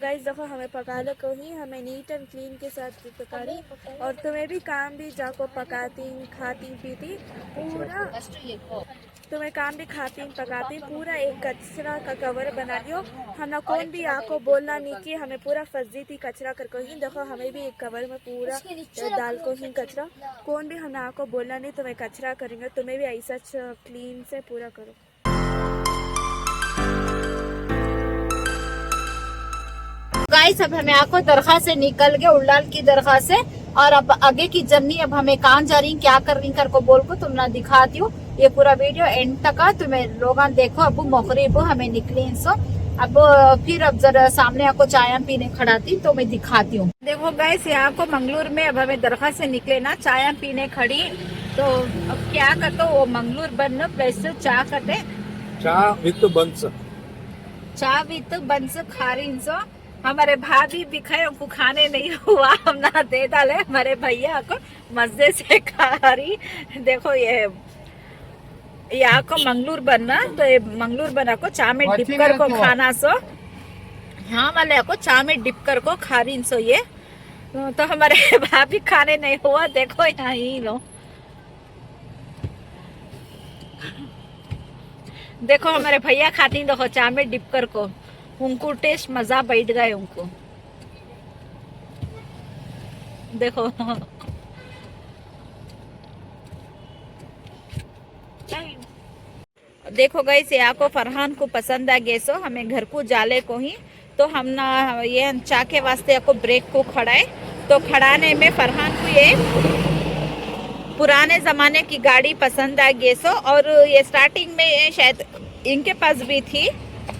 Guys देखो हमें पका लो को ही हमें नीट एंड क्लीन के साथ पका रही। और तुम्हें भी काम भी जाको पकाती खाती पीती पूरा, तुम्हें काम भी खाती पकाती पूरा एक कचरा का कवर बना लियो। हम ना कौन भी आको बोलना नहीं कि हमें पूरा फंसी थी कचरा कर को ही। देखो हमें भी एक कवर में पूरा डाल को ही कचरा, कौन भी हम आको बोलना नहीं तुम्हें कचरा करेंगे, तुम्हें भी ऐसा क्लीन से पूरा करो। गाइस अब हमें आपको दरगाह से निकल के उड़ाल की दरगाह से, और अब आगे की जर्नी अब हमें कहाँ जा रही क्या कर रही कर को बोल को तुम ना दिखाती हूँ। ये पूरा वीडियो एंड तक तुम्हें लोग देखो। अब मगरिब हमें निकली सो अब फिर अब जरा सामने आपको चाय पीने खड़ा थी तो मैं दिखाती हूँ। देखो गाइस यहाँ को मंगलूर में अब हमें दरगाह से निकले ना चाय पीने खड़ी, तो अब क्या करते वो मंगलूर बन प्लस चाय करते चाय विथ बंस, चाय विथ बंस खा रही सो। हमारे भाभी भी खाए उनको खाने नहीं हुआ, हम ना दे डाले हमारे भैया को मजे से खा रही। देखो ये यहाँ को मंगलूर बनना, तो ये मंगलूर बना को चाय में डिप कर को खाना सो, यहाँ वाले को चाय में डिप कर को खा रही सो। ये तो हमारे भाभी खाने नहीं हुआ, देखो यहाँ ही लो देखो हमारे भैया खाती देखो चाय में डिप कर को, उनको टेस्ट मजा बैठ गए उनको। देखो देखो गई से को फरहान को पसंद आ गए सो हमें घर को जाले को ही, तो हम ना ये चाय के वास्ते आपको ब्रेक को खड़ाए। तो खड़ाने में फरहान को ये पुराने जमाने की गाड़ी पसंद आ गई सो, और ये स्टार्टिंग में शायद इनके पास भी थी,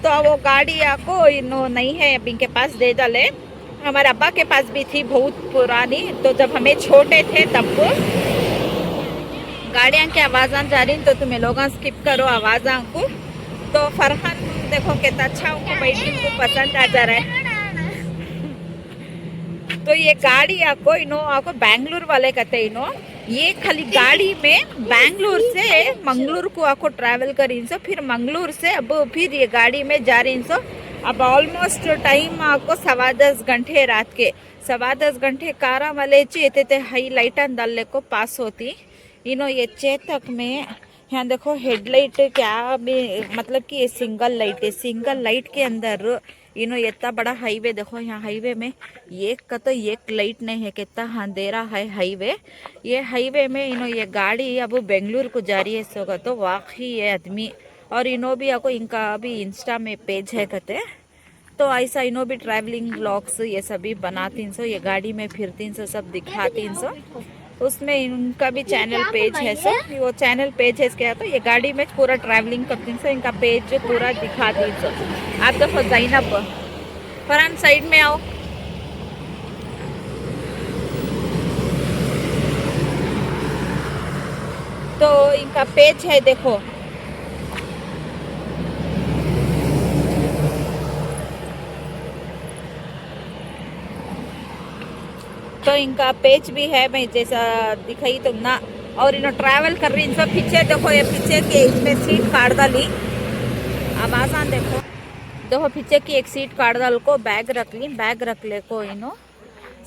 तो वो गाड़ी आपको इनो नहीं है अब इनके पास दे डाले। हमारे अब्बा के पास भी थी बहुत पुरानी, तो जब हमें छोटे थे तब को गाड़ियाँ की आवाज़ जा रही, तो तुम्हें लोग स्किप करो आवाज़ों को। तो फरहान देखो कितना अच्छा उनको बैठने को पसंद आ जा रहा है। तो ये गाड़ी आपको इनो आपको बेंगलुरु वाले कहते इनो, ये खाली गाड़ी में बेंगलुरु से मंगलूर को आपको ट्रैवल करी सो, फिर मंगलूर से अब फिर ये गाड़ी में जा रही सो। अब ऑलमोस्ट टाइम आपको 10:15 घंटे रात के 10:15 घंटे कारा वाले चे हाई लाइट डालने को पास होती इनो। ये चेतक में यहाँ देखो हेडलाइट क्या भी मतलब कि ये सिंगल लाइट है, सिंगल लाइट के अंदर इनो इतना बड़ा हाईवे देखो। यहाँ हाईवे में एक का तो एक लाइट नहीं है, कितना अंधेरा है हाईवे। ये हाईवे में इनो ये गाड़ी अब बेंगलुरु को जा रही है सोगा, तो वाकई ये आदमी और इनो भी आपको इनका अभी इंस्टा में पेज है कहते, तो ऐसा इनो भी ट्रैवलिंग ब्लॉग्स ये सभी बनाती सो, ये गाड़ी में फिरती सो सब दिखाती सो। उसमें इनका भी चैनल पेज है सर, वो चैनल पेज है क्या, तो ये गाड़ी में पूरा ट्रैवलिंग करती सो, इनका पेज पूरा दिखाती सो। आप देखो ज़ैनब फरहान साइड में आओ। तो इनका पेज है देखो, तो इनका पेज भी है मैं जैसा दिखाई तुम ना। और इन्होंने ट्रैवल कर रही इनसे पीछे देखो, ये पीछे की इसमें सीट काट डाली, अब आसान देखो देखो पीछे की एक सीट काट डाल को बैग रख ली, बैग रख ले को इनो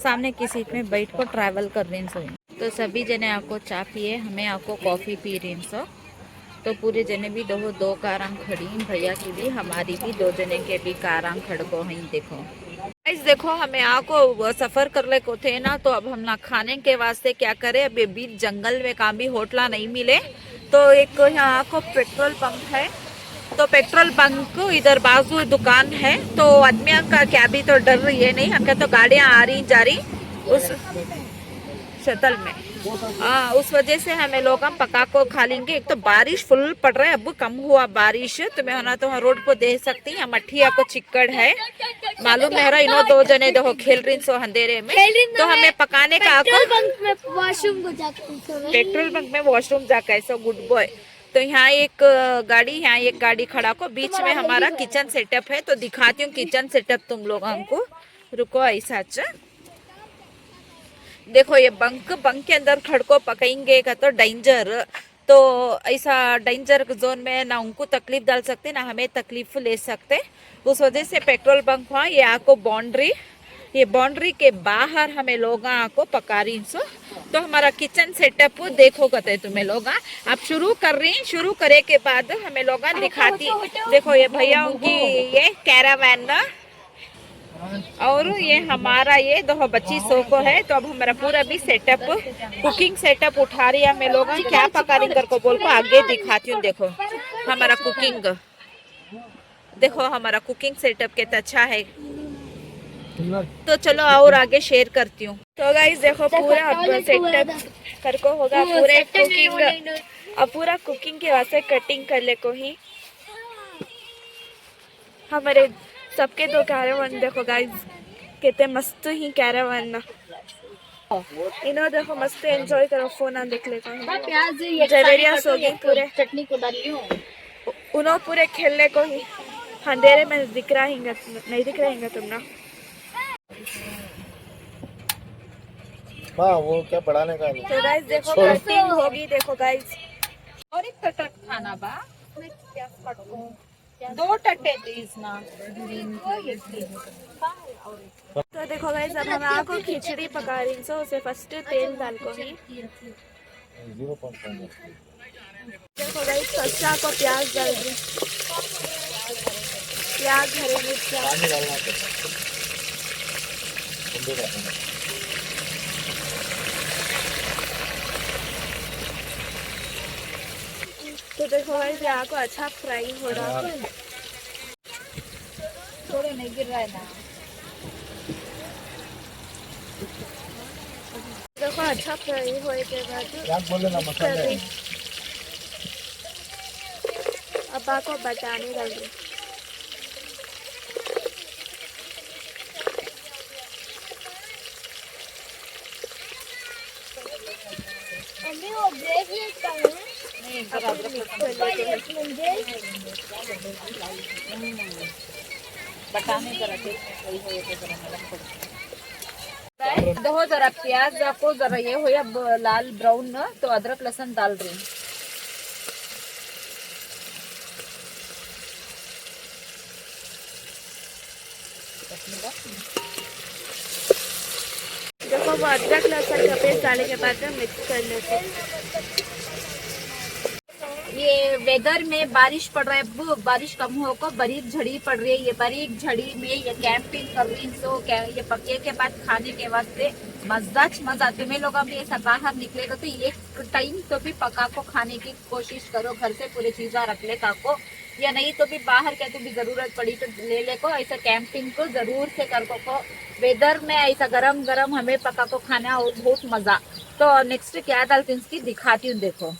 सामने की सीट में बैठ को ट्रैवल कर रही सो। तो सभी जने आपको चाय पिए, हमें आपको कॉफ़ी पी रही सो। तो पूरे जने भी दो कारां खड़ी, भैया की भी हमारी भी 2 जने के भी कारां खड़ को हैं देखो। गाइस देखो हमें आपको सफर कर ले को थे ना, तो अब हम ना खाने के वास्ते क्या करें, अब बीच जंगल में कहाँ भी होटला नहीं मिले, तो एक यहाँ को पेट्रोल पंप है, तो पेट्रोल पंप इधर बाजू दुकान है। तो आदमियों का क्या भी तो डर रही है नहीं, हमका तो गाड़ियाँ आ रही जा रही उस शतल में, उस वजह से हमें लोग हम पका को खा लेंगे। एक तो बारिश फुल पड़ रहा है, अब कम हुआ बारिश, तो मैं होना तो वहाँ रोड को देख सकती हैं मठिया को चिक्कड़ है मालूम है। इनो 2 जने देखो खेल रही सो अंधेरे में, तो हमें पकाने का पेट्रोल पंप में वॉशरूम जाकर सो गुड बॉय। तो यहाँ एक गाड़ी खड़ा को बीच में हमारा किचन सेटअप है, तो दिखाती हूँ किचन सेटअप तुम लोग हमको। रुको ऐसा अच्छा देखो, ये बंक के अंदर खड़को पकेंगे का तो डेंजर, तो ऐसा डेंजर जोन में ना उनको तकलीफ डाल सकते ना हमें तकलीफ ले सकते। उस वजह से पेट्रोल बंक हुआ ये आको बाउंड्री, ये बाउंड्री के बाहर हमें लोग को पका रही सो। तो हमारा किचन सेटअप देखो कहते तुम्हें लोग अब शुरू कर रही, शुरू करे के बाद हमें लोग दिखाती। देखो ये भैया की ये कैरावैन और ये हमारा ये 2 को है। तो अब हमारा पूरा भी सेटअप कुकिंग सेटअप उठा रही है हमें लोग क्या पका रही कर को बोल को आगे दिखाती हूँ। देखो हमारा कुकिंग, देखो हमारा कुकिंग सेटअप कितना अच्छा है। तो चलो और आगे शेयर करती हूँ। तो गाइस देखो पूरा सेटअप कर को होगा पूरे कुकिंग, अब पूरा कुकिंग के वास्ते कटिंग कर ले को ही हमारे सबके 2 कैरावन देखो गाइस कितने मस्त ही कैरावन ना। इन्हों देखो मस्त एंजॉय करो, फोन आ देख लेता हूँ। जवेरिया सो गई पूरे, चटनी को डालियो उन्हों पूरे खेलने को ही अंधेरे में दिख रहा हिंगा, नहीं दिख रहा हिंगा तुम ना। हाँ वो क्या पढ़ाने का नहीं। तो गाइस देखो कटिंग होगी, देखो गाइस और एक टट खाना बा 2 टट्टे प्लीज ना। तो देखो गाइस अब हम आपको खिचड़ी पका रही सो उसे फर्स्ट तेल डाल को ही 0.5 देखो गाइस कच्चा को प्याज डाल दी, प्याज हरी मिर्च पानी डालना है ठंडे का पानी। तो देखो गाइस यहाँ को अच्छा फ्राई हो रहा है, थोड़े नहीं गिर रहा है ना। देखो अच्छा फ्राई होए के बाद क्या बोले ना मसाले अब आपको बताने लगी। अभी वो ब्रेक नहीं करना देखो जरा प्याज आपको जरा ये हो या लाल ब्राउन ना, तो अदरक लहसुन डाल रही हूँ। देखो वो अदरक लहसुन का पेस्ट डालने के बाद मिक्स कर लेते हैं। ये वेदर में बारिश पड़ रहा है, बारिश कम हो को बारीक झड़ी पड़ रही है। ये बारीक झड़ी में ये कैंपिंग कर रही सो ये पके के बाद खाने के वास्ते मजा। तुम्हें लोग भी ऐसा बाहर निकलेगा तो एक टाइम तो भी पका को खाने की कोशिश करो, घर से पूरी चीजा रख ले को, या नहीं तो भी बाहर क्या तो भी जरूरत पड़ी तो ले ले को। ऐसा कैंपिंग को जरूर से कर को वेदर में ऐसा गरम गरम हमें पका को खाना और बहुत मजा। तो नेक्स्ट क्या डालती हूँ इसकी दिखाती हूँ। देखो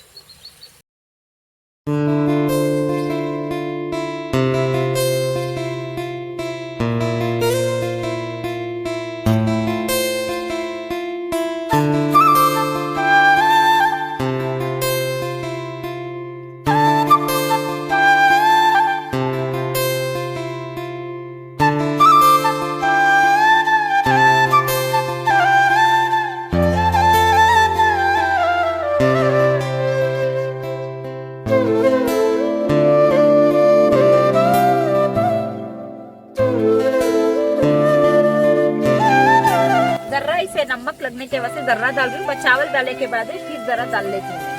से नमक लगने के वजह से जर्रा डाल रही हूँ, चावल डालने के बाद फिर जरा डाल लेती हूँ।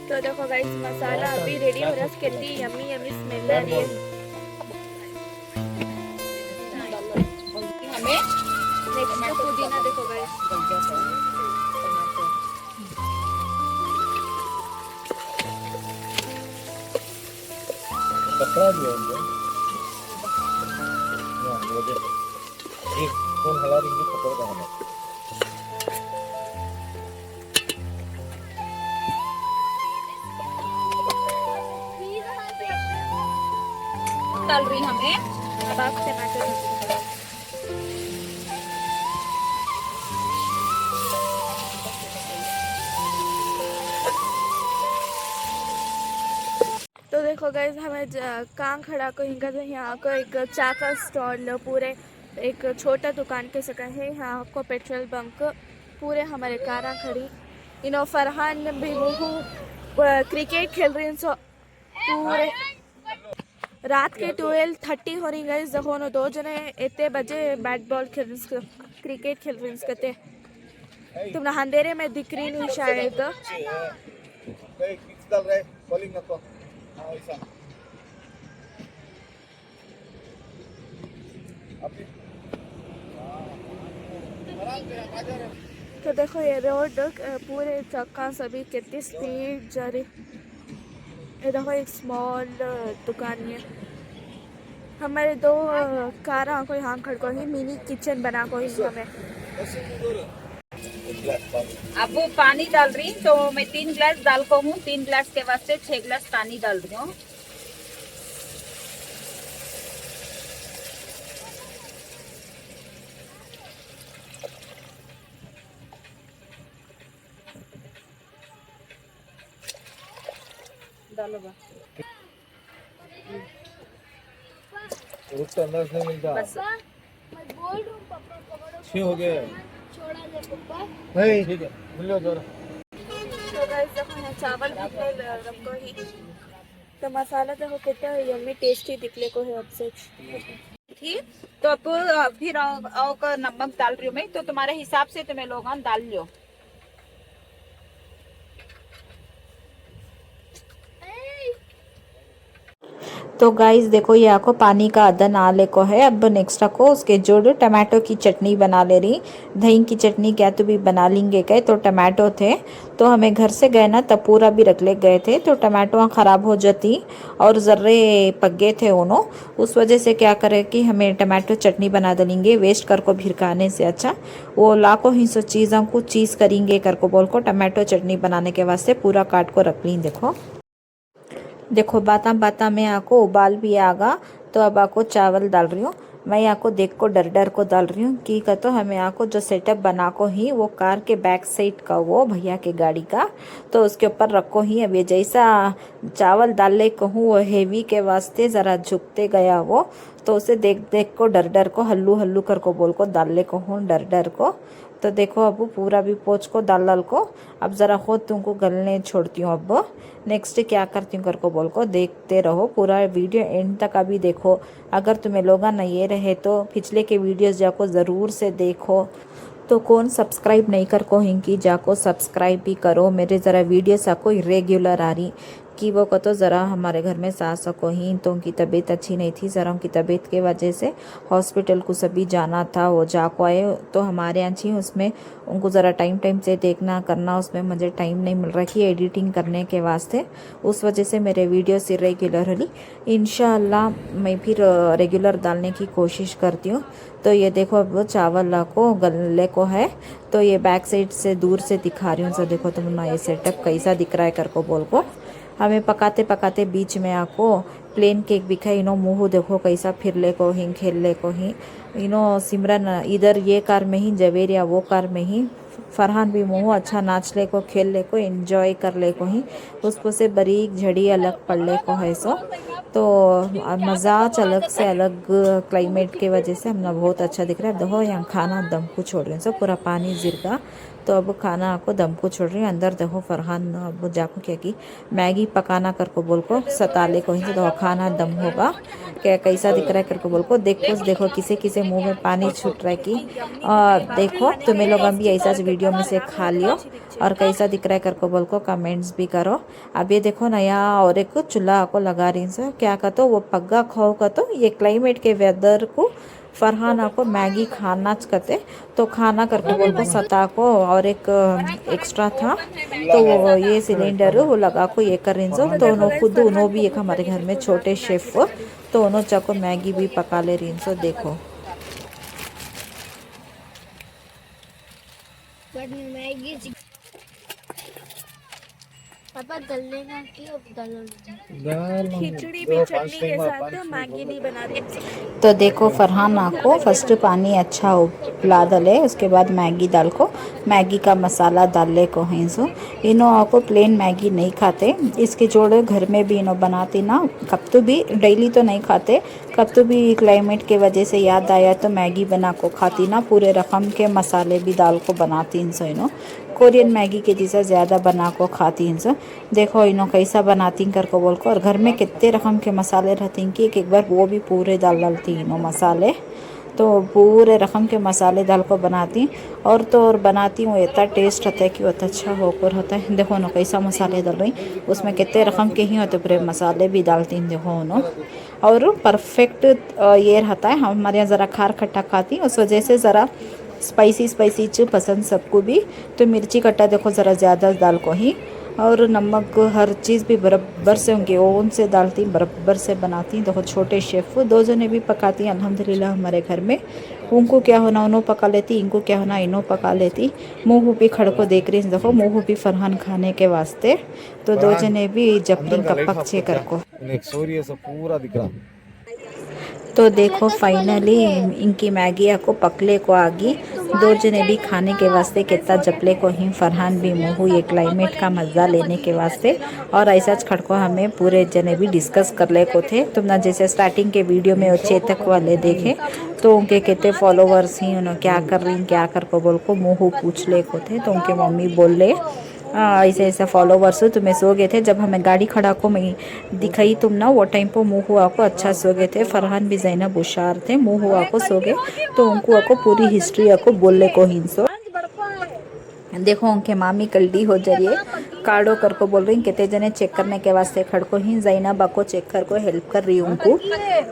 तो देखो गाइस मसाला अभी रेडी हो रहा है, कितनी यम्मी यम्मी स्मेल आ रही है। हमें नेक्स्ट पुदीना देखो गाइस, कपड़ा दिया उनको वो दे एक कौन हला रही है पकड़ का हमें डाल रही हमें अब टमाटर देखो गाइस हमें कांग खड़ा को हिंगा तो यहाँ को एक चा का स्टॉल पूरे एक छोटा दुकान के सका है यहाँ को पेट्रोल बंक पूरे हमारे कारा खड़ी इनो फरहान भी वो क्रिकेट खेल रही सो पूरे रात के 12:30 हो रही गई देखो नो 2 जने इतने बजे बैट बॉल खेल क्रिकेट खेल रही कहते तुम अंधेरे में दिख रही नहीं शायद तो देखो ये रोड पूरे चक्का सभी कितनी स्पीड जा रही ये देखो एक स्मॉल दुकान है हमारे 2 कारा को यहाँ खड़ को ही मिनी किचन बना को ही हमें अब वो पानी डाल रही तो मैं 3 गिलास डाल को हूँ 3 गिलास के वास्ते 6 गिलास पानी डाल रही हूँ। डालो बा उसका अंदाज नहीं मिलता बस मैं बोल रहा हूँ पापा पकड़ो 6 हो गए छोड़ा दे पापा नहीं ठीक है मिलो जोरा तो गाइस देखो यहाँ चावल दिखले रखो ही तो मसाला देखो कितना यम्मी टेस्टी दिखले को है अब से ठीक तो अब फिर और का नमक डाल रही हूँ मैं तो तुम्हारे हिसाब से तुम्हें लोग डाल लो। तो गाइस देखो ये आपको पानी का आधा नाले को है। अब नेक्स्ट को उसके जोड़ टमाटो की चटनी बना ले रही दही की चटनी क्या तो भी बना लेंगे गए तो टमाटो थे तो हमें घर से गए ना तब पूरा भी रख ले गए थे तो टमाटो ख़राब हो जाती और ज़र्रे पक गए थे उन्हों उस वजह से क्या करे कि हमें टमाटो चटनी बना देंगे वेस्ट कर को भिरकाने से अच्छा वो लाखों ही सो चीज़ों को चीज़ करेंगे कर को बोल को टमाटो चटनी बनाने के वास्ते पूरा काट को रख ली। देखो बाता में आपको उबाल भी आगा तो अब आपको चावल डाल रही हूँ मैं आपको देख को डर को डाल रही हूँ कि कहते हमें आपको जो सेटअप बना को ही वो कार के बैक साइड का वो भैया के गाड़ी का तो उसके ऊपर रखो ही अब ये जैसा चावल डालने को हूँ वो हेवी के वास्ते ज़रा झुकते गया वो तो उसे देख को डर को हल्लू कर को बोल को डालने को हूँ डर को तो देखो अब पूरा भी पोच को दाल को अब ज़रा खुद तुमको गलने छोड़ती हूँ। अब नेक्स्ट क्या करती हूँ कर को बोल को देखते रहो पूरा वीडियो एंड तक अभी देखो अगर तुम्हें लोग ना ये रहे तो पिछले के वीडियोस जाको ज़रूर से देखो तो कौन सब्सक्राइब नहीं कर को हिंकी जाको सब्सक्राइब भी करो मेरे ज़रा वीडियोस आपको रेगुलर आ रही कि वो को तो ज़रा हमारे घर में सास को ही तो उनकी तबीयत अच्छी नहीं थी ज़रा उनकी तबीयत के वजह से हॉस्पिटल को सभी जाना था वो जाको आए तो हमारे यहाँ ही उसमें उनको ज़रा टाइम से देखना करना उसमें मुझे टाइम नहीं मिल रहा कि एडिटिंग करने के वास्ते उस वजह से मेरे वीडियोस इरेगुलरली इंशाअल्लाह मैं फिर रेगुलर डालने की कोशिश करती हूँ। तो ये देखो अब चावल को गलने को है तो ये बैक साइड से दूर से दिखा रही हूँ। तो देखो तुम ना ये सेटअप कैसा दिख रहा है कर को बोल को हमें पकाते बीच में आपको प्लेन केक भी खाई इनो मुँह देखो कैसा फिरले को ही खेलने को ही इनो सिमरन इधर ये कार में ही जवेरिया वो कार में ही फरहान भी मुँह अच्छा नाचले को खेलने को एंजॉय कर ले को ही उसको से बारीक झड़ी अलग पड़ले को है सो तो मजाज अलग से अलग क्लाइमेट के वजह से हमने बहुत अच्छा दिख रहा है। देखो यहाँ खाना दम को छोड़ रहे हैं सब पूरा पानी जिरगा तो अब खाना आपको दम को छोड़ रही है अंदर। देखो फरहान अब जाको क्या की मैगी पकाना कर को बोल को सताले को ही तो खाना दम होगा क्या कैसा दिख रहा है कर को बोल को देखो किसे मुंह में पानी छूट रहा है कि देखो तुम्हें लोग भी ऐसा वीडियो में से खा लियो और कैसा दिख रहा है कर को बोल को कमेंट्स भी करो। अब ये देखो नया और एक चूल्हा को लगा रही सर क्या कहते वो पग्गा खाओ का तो ये क्लाइमेट के वेदर को फरहान आपको मैगी खाना कहते तो खाना करके बोल को सता को और एक एक्स्ट्रा था तो वो ये सिलेंडर वो लगा को ये कर रही तो उन्होंने खुद उन्होंने भी एक हमारे घर में छोटे शेफ तो उन्होंने चाको मैगी भी पका ले रही सो देखो मैगी पापा दलने का की अब दलो खिचड़ी भी चटनी के साथ मैगी नहीं बनाती। तो देखो फरहान आपको फर्स्ट पानी अच्छा उबला डाले, उसके बाद मैगी डाल को मैगी का मसाला डालने को हैं सो इनो आपको प्लेन मैगी नहीं खाते, इसके जोड़े घर में भी इनो बनाती ना, कब तो भी डेली तो नहीं खाते, कब तो भी क्लाइमेट के वजह से याद आया तो मैगी बना को खाती ना, पूरे रकम के मसाले भी डाल को बनाती इन सो इनो कोरियन मैगी के जैसा ज़्यादा बना को खाती इन सो। देखो इनो कैसा बनाती कर को बोल को, और घर में कितने रकम के मसाले रहते हैं कि एक बार वो भी पूरे डालती इनो मसाले, तो पूरे रकम के मसाले डाल को बनाती और तो और बनाती हूँ, इतना टेस्ट रहता है कि बहुत अच्छा होकर होता है। देखो ना कैसा मसाले डाल रही, उसमें कितने रकम के ही होते पूरे मसाले भी डालती हूँ देखो ना, और परफेक्ट ये रहता है। हमारे यहाँ ज़रा खार खट्टा खाती उस वजह से ज़रा स्पाइसी पसंद सबको भी, तो मिर्ची कट्टा देखो ज़रा ज़्यादा डाल को ही, और नमक हर चीज़ भी बराबर से उनके ओवन से डालती बराबर से बनाती। देखो छोटे शेफ़ दो जने भी पकाती हैं अल्हम्दुलिल्लाह हमारे घर में, उनको क्या होना उन्हों पका लेती, इनको क्या होना इन्हों पका लेती। मुँह भी खड़को देख रही देखो, मुँह भी फरहान खाने के वास्ते, तो दो जने भी जपलिंग का पक चे कर को। पूरा दिख रहा। तो देखो फाइनली इनकी मैगी आपको पकले को आ गई, दो जने भी खाने के वास्ते कितना जपले को ही, फरहान भी मुँह ये क्लाइमेट का मज़ा लेने के वास्ते, और ऐसा खड़को हमें पूरे जने भी डिस्कस कर ले को थे। तुम ना जैसे स्टार्टिंग के वीडियो में वो चेतक वाले देखे तो उनके कितने फॉलोवर्स ही उन्होंने क्या कर रही क्या कर को बोल को मुँह पूछ ले को थे, तो उनके मम्मी बोल ले ऐसे ऐसा फॉलोवर्स हो तुम्हें सो गए थे, जब हमें गाड़ी खड़ा को मैं दिखाई तुम ना वो टाइम पर मुँह हुआ को अच्छा सो गए थे, फरहान भी ज़ैनब हुशार थे, मुँह हुआ को सो गए, तो उनको आपको पूरी हिस्ट्री आपको बोलने को हिंसो। देखो उनके मामी कल्डी हो जाइए कार्डो कर को बोल रही, कितने जने चेक करने के वास्ते खड़को ही ज़ैनब को चेक कर को हेल्प कर रही उनको,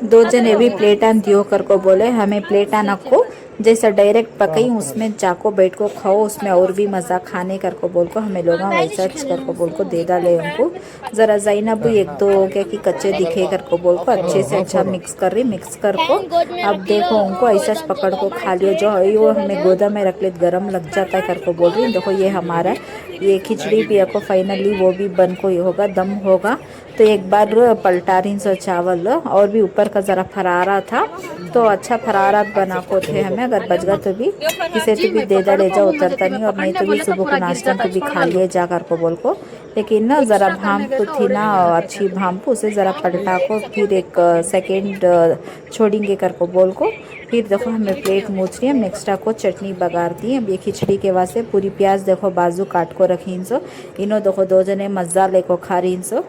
दो जने भी प्लेटान दियो कर को बोले हमें प्लेटान को जैसा डायरेक्ट पकई उसमें जाको बैठ को खाओ, उसमें और भी मज़ा खाने कर को बोल को हमें लोग वैसा कर को बोल को दे डाले उनको। ज़रा ज़ैनब भी एक दो हो गया कि कच्चे दिखे कर को बोल को अच्छे से अच्छा मिक्स कर रही, मिक्स कर को अब देखो उनको ऐसा पकड़ को खा लियो, जो है वो हमें गोदा में रख ले गरम लग जाता है कर को बोल रही। देखो ये हमारा ये खिचड़ी भी आपको फाइनली वो भी बन को ये होगा दम होगा, तो एक बार पलटा रही सो चावल, और भी ऊपर का ज़रा फरारा था तो अच्छा फरारा बना को थे हमें, अगर बच गया तो भी किसे तो भी दे ले जाओ उतरता नहीं, और नहीं तो भी सुबह को नाश्ता को भी खा लिए जा कर को बोल को, लेकिन ना ज़रा भाप तो थी ना अच्छी भाप, उसे ज़रा पलटा को फिर एक सेकेंड छोड़ेंगे कर को बोल को, फिर देखो हमें प्लेट मूछ रही है, हम एक्स्ट्रा को चटनी बगार दी। अब ये खिचड़ी के वास्ते पूरी प्याज देखो बाजू काट को रखी इनसो, इनो देखो दो जने मज़ा ले को खा रही इनसो,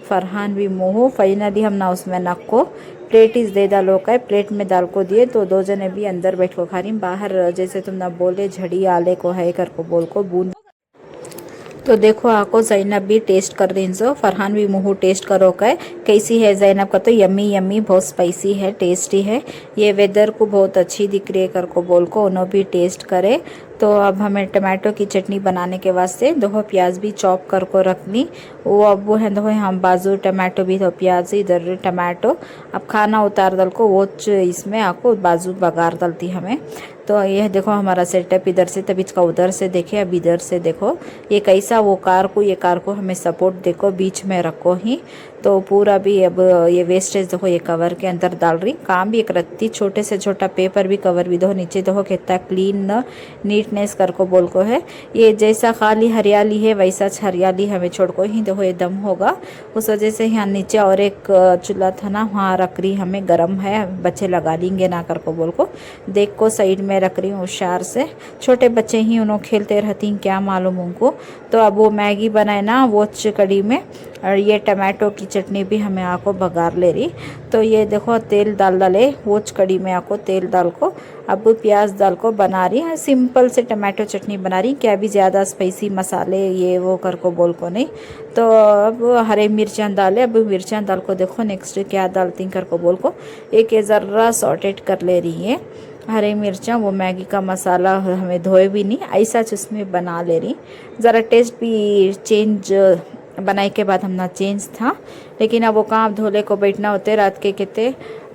फरहान भी मुँह फाइनली हम ना उसमें नक को प्लेट इस दे डालो का प्लेट में डाल को दिए, तो दो जने भी अंदर बैठ को खा रही, बाहर जैसे तुम ना बोले झड़ी आले को है कर को बोल को बूंद। तो देखो आपको ज़ैनब भी टेस्ट कर रही सो, फरहान भी मुँह टेस्ट करो का कैसी है ज़ैनब का, तो यम्मी यम्मी बहुत स्पाइसी है टेस्टी है, ये वेदर को बहुत अच्छी दिख रही है कर को बोल को उन्होंने भी टेस्ट करे। तो अब हमें टमाटो की चटनी बनाने के वास्ते देखो प्याज भी चॉप कर को रखनी, वो अब वो है देखो हम बाजू टमाटो भी तो प्याज इधर टमाटो, अब खाना उतार दल को वो इसमें आपको बाजू बगार डलती हमें। तो यह देखो हमारा सेटअप इधर से, तब इसका उधर से देखे, अब इधर से देखो ये कैसा वो कार को ये कार को हमें सपोर्ट देखो बीच में रखो ही, तो पूरा भी अब ये वेस्टेज देखो ये कवर के अंदर डाल रही, काम भी एक रत्ती छोटे से छोटा पेपर भी कवर भी दो नीचे देखो कितना क्लीन नीटनेस कर को बोल को है, ये जैसा खाली हरियाली है वैसा हरियाली हमें छोड़ को ही देखो ये दम होगा, उस वजह से यहाँ नीचे और एक चूल्हा था ना वहाँ रख रही हमें गर्म है, बच्चे लगा लेंगे ना कर को बोल को देख को साइड में रख रही हूँ होशियार से, छोटे बच्चे ही उन्होंने खेलते रहती हैं क्या मालूम उनको। तो अब वो मैगी बनाए ना वो कड़ी में, और ये टमाटो की चटनी भी हमें आको बघार ले रही, तो ये देखो तेल डाल डाले वो कड़ी में आको तेल डाल को अब प्याज डाल को बना रही है, सिंपल से टमाटो चटनी बना रही, क्या भी ज़्यादा स्पाइसी मसाले ये वो कर को बोल को नहीं। तो अब हरे मिर्चान डाले, अब मिर्चान डाल को देखो नेक्स्ट क्या डालती कर को बोल को एक ज़रा सॉटेड कर ले रही है हरे मिर्चा, वो मैगी का मसाला हमें धोए भी नहीं ऐसा उसमें बना ले रही, ज़रा टेस्ट भी चेंज बनाए के बाद हमने चेंज था, लेकिन अब वो काम धोले को बैठना होते रात के कितने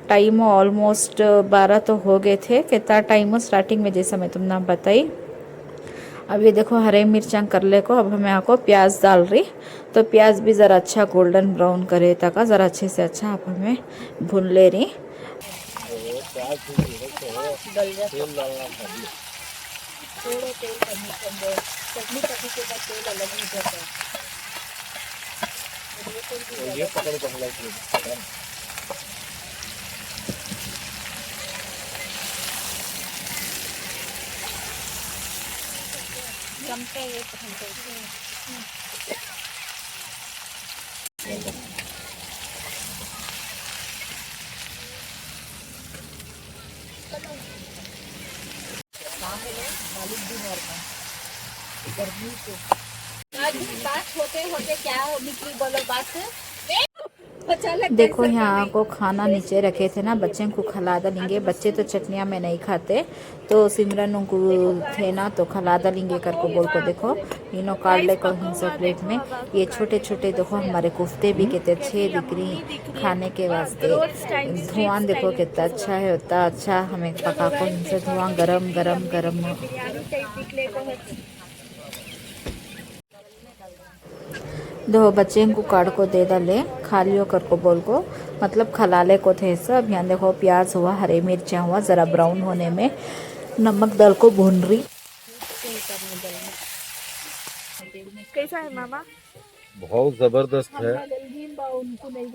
टाइम ऑलमोस्ट 12 तो हो गए थे, कितना टाइम स्टार्टिंग में जैसा मैं तुमने बताई। अभी देखो हरे मिर्चा करले को, अब हमें आपको प्याज डाल रही, तो प्याज भी ज़रा अच्छा गोल्डन ब्राउन करे तक ज़रा अच्छे से अच्छा आप हमें भून ले रही। प्याज तेल डालना चाहिए। थोड़ा तेल चटनी पकी के बाद तेल अलग ही जाता है। तो ये पकड़ को हल्का चमचा ये बात होते होते क्या निकली, बोलो बात। देखो यहाँ को खाना नीचे रखे थे ना, बच्चे को खिला डालेंगे। बच्चे तो चटनियाँ में नहीं खाते, तो सिमरन को थे ना तो खिला डालेंगे कर को बोल को। देखो इनो काट ले को हिंसा प्लेट में, ये छोटे छोटे देखो हमारे कोफ्ते भी कितने अच्छे दिख रही खाने के वास्ते। धुआं देखो कितना अच्छा है, उतना अच्छा हमें पका को हिंसा धुआं गरम गरम गरम। दो बच्चे को काट को दे डाले, खा लियो कर को बोल को, मतलब खलाले को थे सब। यहाँ देखो प्याज हुआ, हरे मिर्चा हुआ, ज़रा ब्राउन होने में नमक डाल को भून रही। कैसा है मामा? बहुत जबरदस्त है।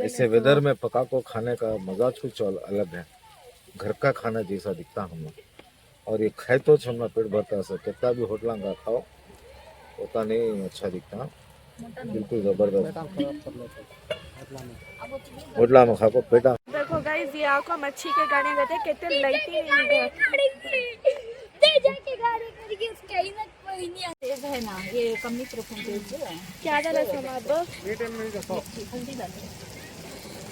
ऐसे वेदर में पका को खाने का मजा कुछ अलग है, घर का खाना जैसा दिखता हम। और ये खाए तो हमारा पेट भरता है, कितना भी होटल का खाओ उतना नहीं अच्छा दिखता, बिल्कुल जबरदस्त। होटला में खा को पेटा। देखो गाइस, ये आपको मच्छी के गाने गए थे, कितने लाइटिंग है ना, ये कम क्या डाला समाब।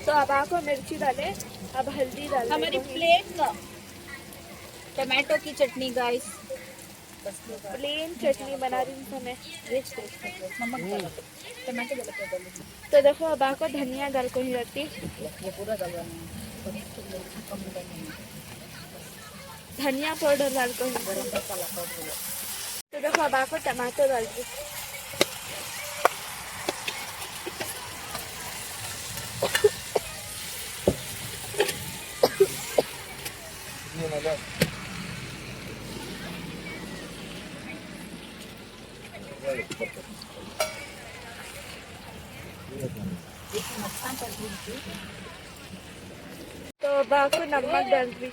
तो अब आपको मिर्ची डाले, अब हल्दी डाले। हमारी प्लेन टमाटो की चटनी गाइस, प्लेन चटनी बना रही हूँ मैं। नमक टमाटो। तो देखो अब आपको धनिया डाल को ही रखती, धनिया पाउडर डाल को ही। तो देखो अब आपको टमाटर डाल दी। तो अब आपको नमक डाल दी।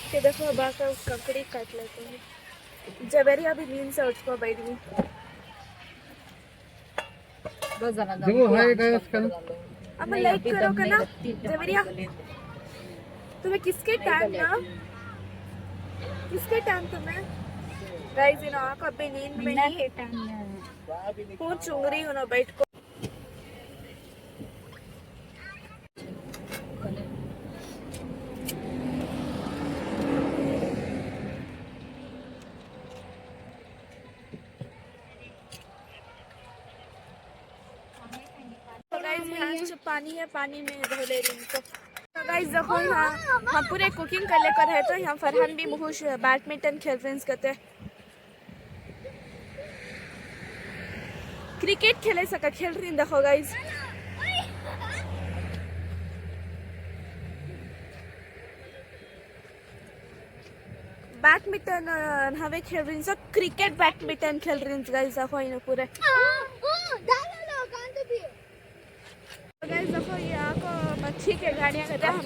कि देखो अब आपका ककड़ी काट लेते हैं। जबेरी अभी नींद से उठ को बैठ गई। अब लाइक करो का ना जबेरिया। तुम्हें किसके टाइम ना, किसके टाइम तुम्हें गाइस इन आंख अभी नींद में नहीं कौन चुंगरी हो ना बैठ को। पानी है, पानी में धो ले रही हूँ। तो गाइस देखो यहाँ हम पूरे कुकिंग कर लेकर है। तो यहाँ फरहान भी मुहुश बैडमिंटन खेल रहे हैं, क्रिकेट खेले सका खेल रही देखो गाइस। बैडमिंटन हमें खेल रही सब, क्रिकेट बैडमिंटन खेल रही गाइस देखो इन पूरे। गाइस देखो ये आपको मच्छी के गाड़ियाँ कहते हैं। हम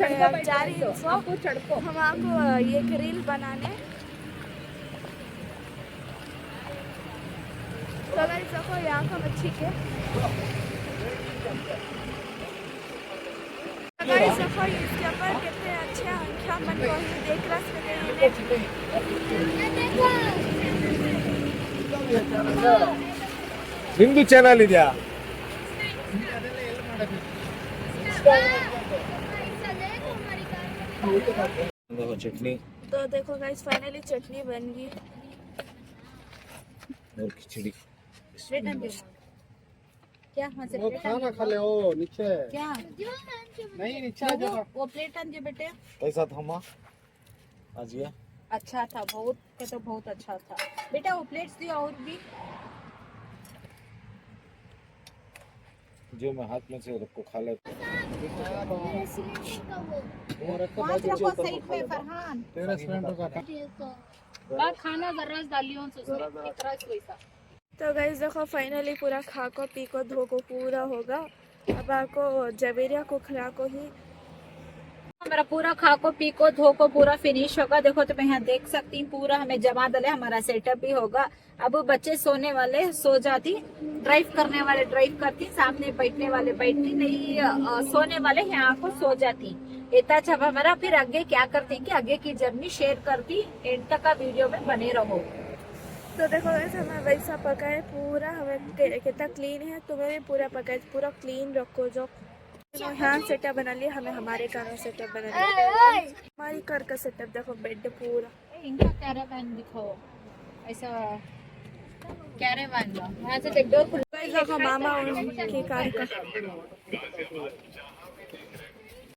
जा रही हैं हम आपको ये ग्रिल बनाने। तो गाइस देखो यहाँ को मच्छी के गाइस देखो इसके ऊपर कितने अच्छे आँखें मन को देख रहे। ನಿಮ್ದು ಚಾನಲ್ ಇದೆಯಾ? चटनी तो देखो गाइस फाइनली चटनी बन गई और खिचड़ी। रिटर्न दे क्या हाँ से वो खाना खा ले ओ नीचे क्या नहीं नीचे आ जा वो प्लेट दे बेटे कैसा था माँ आज ये अच्छा था बहुत का तो बहुत अच्छा था बेटा वो प्लेट्स दियो और भी जो मैं हाथ में से रखो खा ले वहाँ से रखो साइड में फरहान तेरे रेस्टोरेंट का खाना जरा डालियो कितना वैसा तो गाइस देखो फाइनली पूरा खा को पी को धो को पूरा होगा। अब आपको जवेरिया को खिला को ही हमारा पूरा खा को पी को धो को पूरा फिनिश होगा। देखो तो मैं यहाँ देख सकती हूँ पूरा हमें जमा दले हमारा सेटअप भी होगा। अब बच्चे सोने वाले सो जाती, ड्राइव करने वाले ड्राइव करती, सामने बैठने वाले बैठती, नहीं सोने वाले यहाँ को सो जाती। इतना जब हमारा फिर आगे क्या करते हैं कि आगे की जर्नी शेयर करती, एंड तक का वीडियो में बने रहो। तो देखो गाइस हमें वैसा पकाए पूरा हमें कितना क्लीन है, तुम्हें भी पूरा पकाए पूरा क्लीन रखो। जो यहाँ सेटअप बना लिया हमें हमारे घर में सेटअप बना लिया, हमारी घर का सेटअप देखो बेड पूरा इनका कैरावैन दिखो ऐसा कैरावैन यहाँ से डोर खुला देखो मामा उनकी कार का